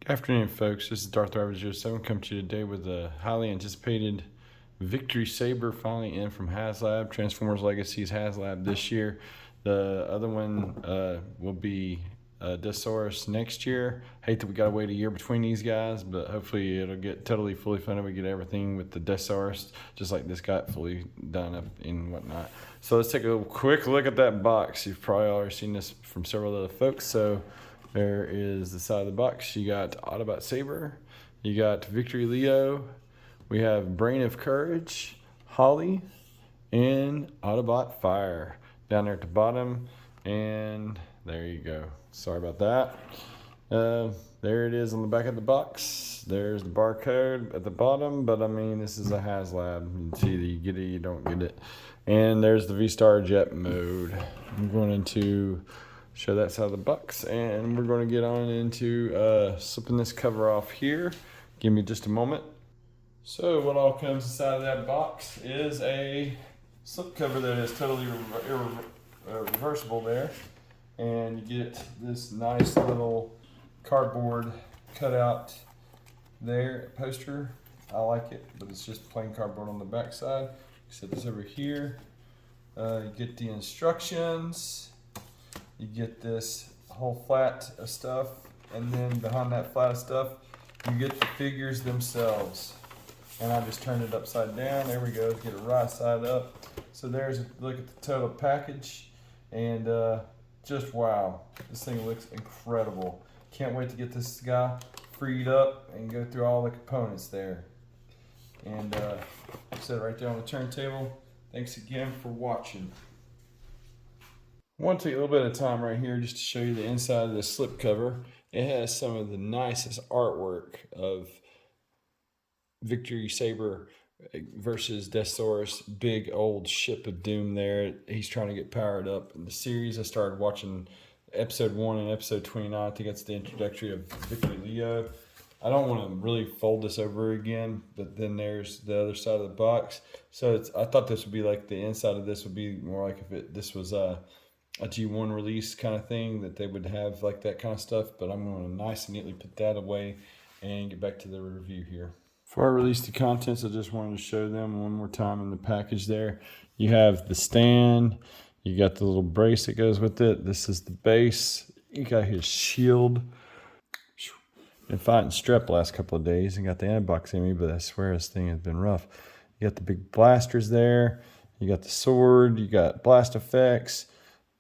Good afternoon, folks. This is Darth Driver 07 coming to you today with a highly anticipated Victory Saber finally in from Haslab. Transformers Legacy's Haslab this year. The other one will be Desaurus next year. Hate that we gotta wait a year between these guys, but hopefully it'll get totally fully funded. We get everything with the Desaurus, just like this got fully done up and whatnot. So let's take a quick look at that box. You've probably already seen this from several other folks. So there is the side of the box. You got Autobot Saber. You got Victory Leo. We have Brain of Courage, Holly, and Autobot Fire down there at the bottom. And there you go. Sorry about that. There it is on the back of the box. There's the barcode at the bottom, but I mean, this is a Haslab. It's either you get it or you don't get it. And there's the V-Star Jet mode. I'm going to show that side of the box, and we're going to get on into slipping this cover off here. Give me just a moment. So what all comes inside of that box is a slip cover that is totally reversible there, and you get this nice little cardboard cutout there, poster. I like it, but it's just plain cardboard on the back side. Set this over here. You get the instructions. You get this whole flat of stuff, and then behind that flat of stuff, you get the figures themselves. And I just turned it upside down. There we go. Get it right side up. So there's a look at the total package, and just wow, this thing looks incredible. Can't wait to get this guy freed up and go through all the components there. And set it right there on the turntable. Thanks again for watching. I want to take a little bit of time right here just to show you the inside of the slip cover. It has some of the nicest artwork of Victory Saber versus Desaurus, big old ship of doom there. He's trying to get powered up. In the series, I started watching episode 1 and episode 29. I think that's the introductory of Victory Leo. I don't want to really fold this over again, but then there's the other side of the box. So I thought this would be like the inside of this would be more like if this was a G1 release kind of thing, that they would have like that kind of stuff, but I'm going to nice and neatly put that away and get back to the review here. Before I release the contents, I just wanted to show them one more time in the package there. You have the stand, you got the little brace that goes with it. This is the base. You got his shield. Been fighting strep the last couple of days and got the antibiotics in me, but I swear this thing has been rough. You got the big blasters there. You got the sword. You got blast effects.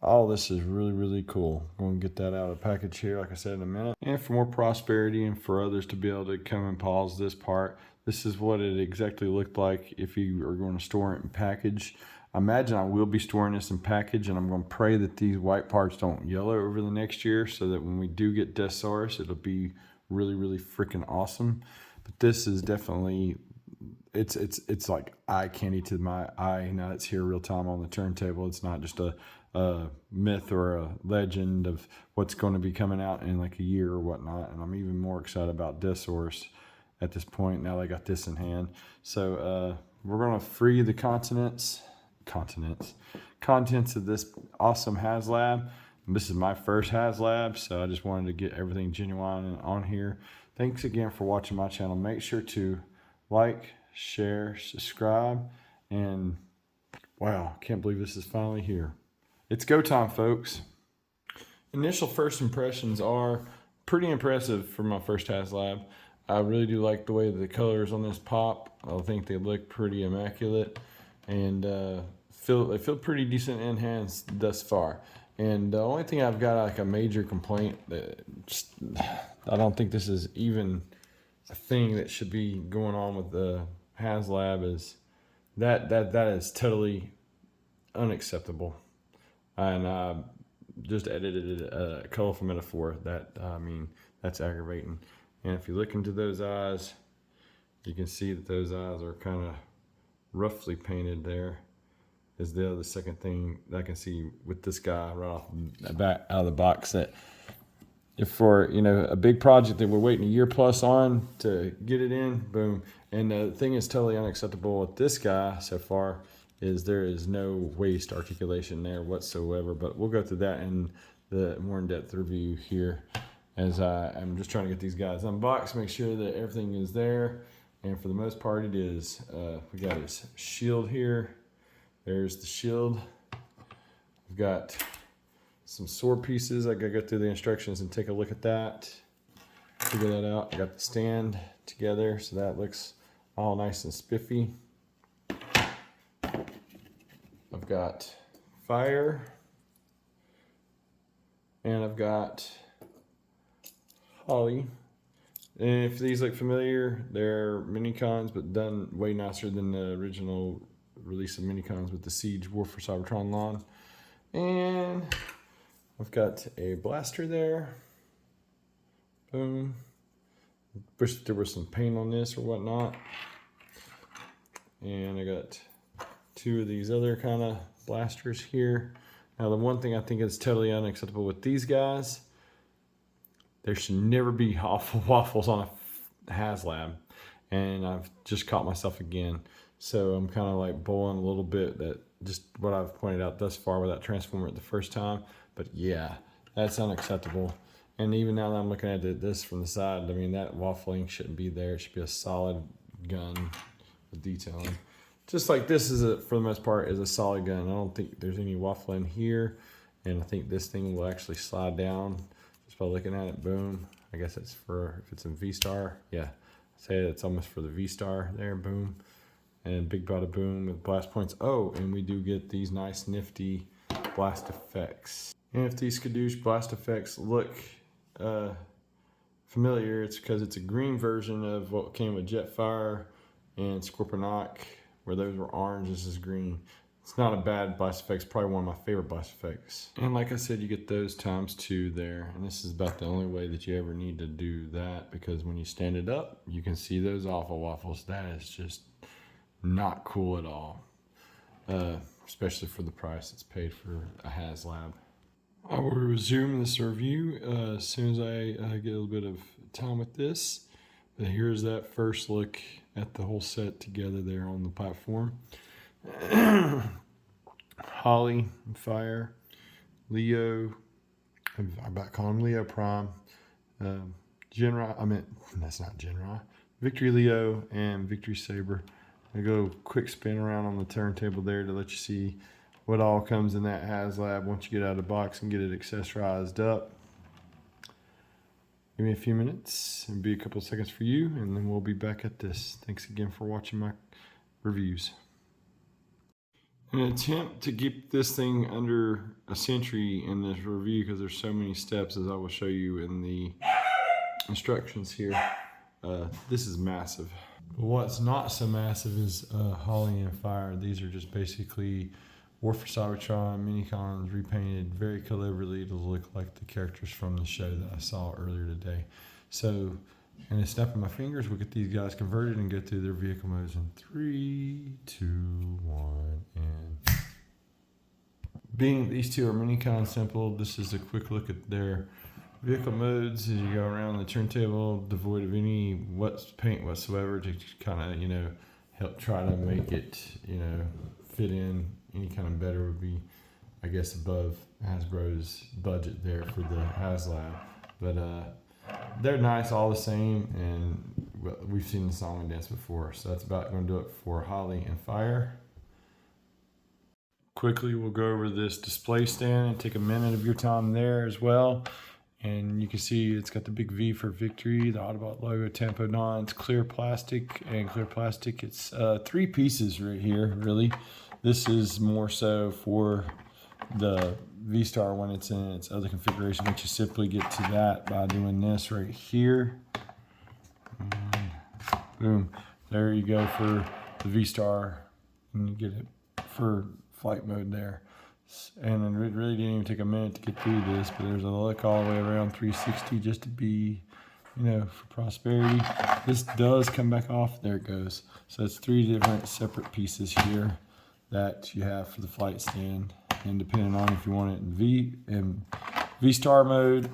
All this is really, really cool. I'm going to get that out of the package here, like I said, in a minute. And for more prosperity and for others to be able to come and pause this part, this is what it exactly looked like if you are going to store it in package. I imagine I will be storing this in package, and I'm going to pray that these white parts don't yellow over the next year so that when we do get Desaurus, it'll be really, really freaking awesome. But this is definitely, it's like eye candy to my eye. Now it's here real time on the turntable. It's not just a myth or a legend of what's going to be coming out in like a year or whatnot. And I'm even more excited about Desaurus at this point now that I got this in hand. So we're going to free the contents of this awesome Haslab. This is my first Haslab, so I just wanted to get everything genuine and on here. Thanks again for watching my channel. Make sure to like, share, subscribe, and wow, can't believe this is finally here. It's go time, folks. Initial first impressions are pretty impressive for my first Haslab. I really do like the way the colors on this pop. I think they look pretty immaculate, and they feel pretty decent in hands thus far. And the only thing I've got like a major complaint that I don't think this is even a thing that should be going on with the Haslab is that is totally unacceptable. And I just edited a colorful metaphor that, I mean, that's aggravating. And if you look into those eyes, you can see that those eyes are kind of roughly painted there. Is the second thing that I can see with this guy right off the back out of the box, that if for a big project that we're waiting a year plus on to get it in, boom. And the thing is totally unacceptable with this guy so far is there is no waist articulation there whatsoever, but we'll go through that in the more in-depth review here. as I'm just trying to get these guys unboxed, make sure that everything is there. And for the most part, it is. We got his shield here. There's the shield. We've got some sword pieces. I gotta go through the instructions and take a look at that. Figure that out. I got the stand together, so that looks all nice and spiffy. I've got fire. And I've got Holly. And if these look familiar, they're mini-cons, but done way nicer than the original release of mini-cons with the Siege War for Cybertron lawn. And I've got a blaster there. Boom. Wish there was some paint on this or whatnot. And I got two of these other kind of blasters here. Now the one thing I think is totally unacceptable with these guys, there should never be waffles on a Haslab. And I've just caught myself again. So I'm kind of like bowling a little bit, that just what I've pointed out thus far with that transformer the first time. But yeah, that's unacceptable. And even now that I'm looking at this from the side, I mean, that waffling shouldn't be there. It should be a solid gun with detailing. Just like this is, for the most part, is a solid gun. I don't think there's any waffling here. And I think this thing will actually slide down just by looking at it. Boom. I guess it's for, if it's in V-Star. Yeah, I'd say it's almost for the V-Star there. Boom. And big bada boom with blast points. Oh, and we do get these nice nifty blast effects. And if these Skadoosh blast effects look familiar, it's because it's a green version of what came with Jetfire and Scorponok, where those were orange. This is green. It's not a bad blast effect. It's probably one of my favorite blast effects. And like I said, you get those ×2 there. And this is about the only way that you ever need to do that, because when you stand it up, you can see those awful waffles. That is just not cool at all, especially for the price it's paid for a Haslab. I will resume this review as soon as I get a little bit of time with this. But here's that first look at the whole set together there on the platform. Holly, Fire, Leo, I'm about to call him Leo Prime, that's not Genra, Victory Leo, and Victory Saber. I go a quick spin around on the turntable there to let you see what all comes in that Haslab once you get out of the box and get it accessorized up. Give me a few minutes, it'll be a couple of seconds for you, and then we'll be back at this. Thanks again for watching my reviews. In an attempt to keep this thing under a century in this review, because there's so many steps, as I will show you in the instructions here, this is massive. What's not so massive is Holly and Fire. These are just basically War for Cybertron mini-cons repainted very cleverly to look like the characters from the show that I saw earlier today. So, in a snap of my fingers, we'll get these guys converted and go through their vehicle modes in 3, 2, 1, and... Being these two are mini-con simple, this is a quick look at their vehicle modes as you go around the turntable, devoid of any paint whatsoever, to kind of, help try to make it, fit in. Any kind of better would be, I guess, above Hasbro's budget there for the Haslab. But they're nice all the same, and we've seen the song and dance before. So that's about going to do it for Holly and Fire. Quickly, we'll go over this display stand and take a minute of your time there as well. And you can see it's got the big V for Victory, the Autobot logo, Tampon. It's clear plastic, and clear plastic. It's 3 pieces right here, really. This is more so for the V-Star when it's in its other configuration, but you simply get to that by doing this right here. And boom. There you go for the V-Star, and you get it for flight mode there. And it really didn't even take a minute to get through this, but there's a look all the way around 360 just to be, for prosperity. This does come back off. There it goes. So it's 3 different separate pieces here that you have for the flight stand, and depending on if you want it in V-Star mode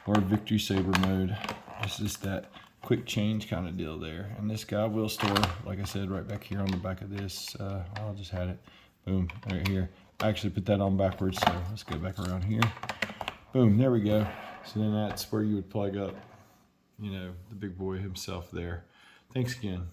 or Victory Saber mode. It's just that quick change kind of deal there. And this guy will store, like I said, right back here on the back of this. I'll just had it, boom, right here. I actually put that on backwards, so let's go back around here. Boom, there we go. So then that's where you would plug up, the big boy himself there. Thanks again.